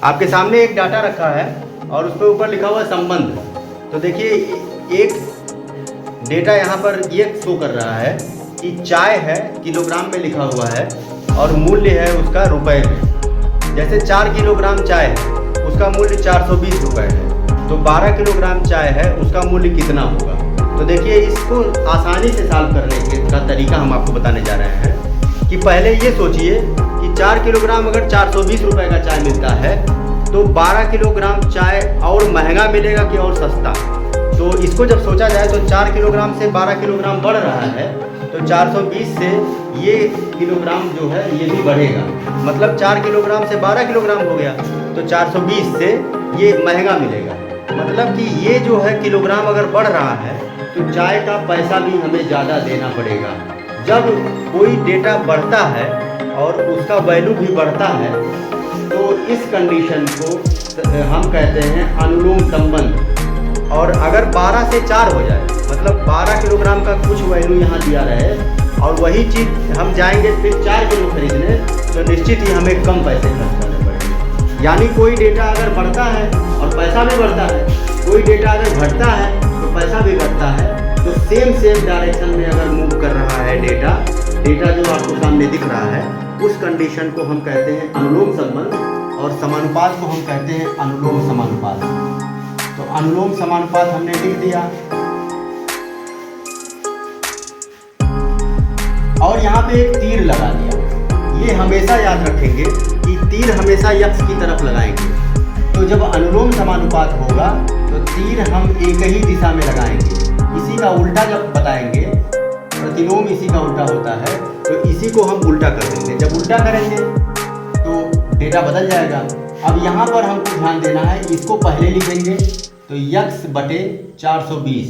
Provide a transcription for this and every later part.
आपके सामने एक डाटा रखा है और उस पर ऊपर लिखा हुआ है संबंध। तो देखिए एक डेटा यहाँ पर ये शो कर रहा है कि चाय है किलोग्राम में लिखा हुआ है और मूल्य है उसका रुपए में। जैसे 4 किलोग्राम चाय है उसका मूल्य 420 रुपये है, तो 12 किलोग्राम चाय है उसका मूल्य कितना होगा। तो देखिए इसको आसानी से सॉल्व करने का तरीका हम आपको बताने जा रहे हैं कि पहले ये सोचिए कि 4 किलोग्राम अगर 420 रुपये का चाय मिलता है तो 12 किलोग्राम चाय और महंगा मिलेगा कि और सस्ता। तो इसको जब सोचा जाए तो 4 किलोग्राम से 12 किलोग्राम बढ़ रहा है, तो 420 से ये किलोग्राम जो है ये भी बढ़ेगा, मतलब 4 किलोग्राम से 12 किलोग्राम हो गया, तो 420 से ये महंगा मिलेगा। मतलब कि ये जो है किलोग्राम अगर बढ़ रहा है तो चाय का पैसा भी हमें ज़्यादा देना पड़ेगा। जब कोई डेटा बढ़ता है और उसका वैल्यू भी बढ़ता है तो इस कंडीशन को हम कहते हैं अनुलोम संबंध। और अगर 12 से 4 हो जाए, मतलब 12 किलोग्राम का कुछ वैल्यू यहाँ दिया रहे और वही चीज़ हम जाएंगे फिर 4 किलो खरीदने, तो निश्चित ही हमें कम पैसे खर्च करने पड़ेंगे। यानी कोई डेटा अगर बढ़ता है और पैसा भी बढ़ता है, कोई डेटा अगर घटता है तो पैसा भी घटता है। तो सेम डायरेक्शन में अगर मूव कर रहा है डेटा जो आपको सामने दिख रहा है, उस कंडीशन को हम कहते हैं अनुलोम संबंध और समानुपात को हम कहते हैं अनुलोम समानुपात। तो अनुलोम समानुपात हमने लिख दिया और यहाँ पे एक तीर लगा दिया। ये हमेशा याद रखेंगे कि तीर हमेशा यक्ष की तरफ लगाएंगे। तो जब अनुलोम समानुपात होगा तो तीर हम एक ही दिशा में लगाएंगे। इसी का उल्टा जब बताएंगे, प्रतिलोम इसी का उल्टा होता है, तो इसी को हम उल्टा कर देंगे। जब उल्टा करेंगे तो डेटा बदल जाएगा। अब यहाँ पर हमको ध्यान देना है, इसको पहले लिखेंगे तो यक्स बटे 420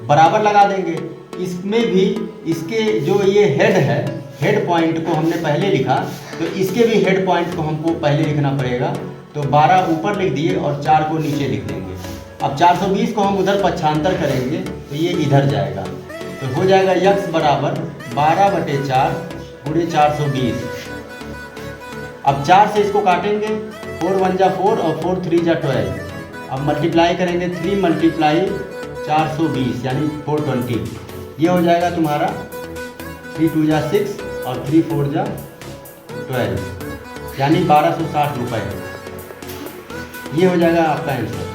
बराबर लगा देंगे। इसमें भी इसके जो ये हेड है, हेड पॉइंट को हमने पहले लिखा, तो इसके भी हेड पॉइंट को हमको पहले लिखना पड़ेगा। तो 12 ऊपर लिख दिए और 4 को नीचे लिख देंगे। अब 420 को हम उधर पक्षांतर करेंगे तो ये इधर जाएगा, तो हो जाएगा यक्स बराबर 12 बटे 4 गुणे 420। अब 4 से इसको काटेंगे, 4 1 जा 4 और 4 3 जा 12। अब मल्टीप्लाई करेंगे, 3 मल्टीप्लाई 420 यानी 420। ये हो जाएगा तुम्हारा 3 2 जा 6 और 3 4 जा 12 यानी 1260 रुपये। ये हो जाएगा आपका आंसर।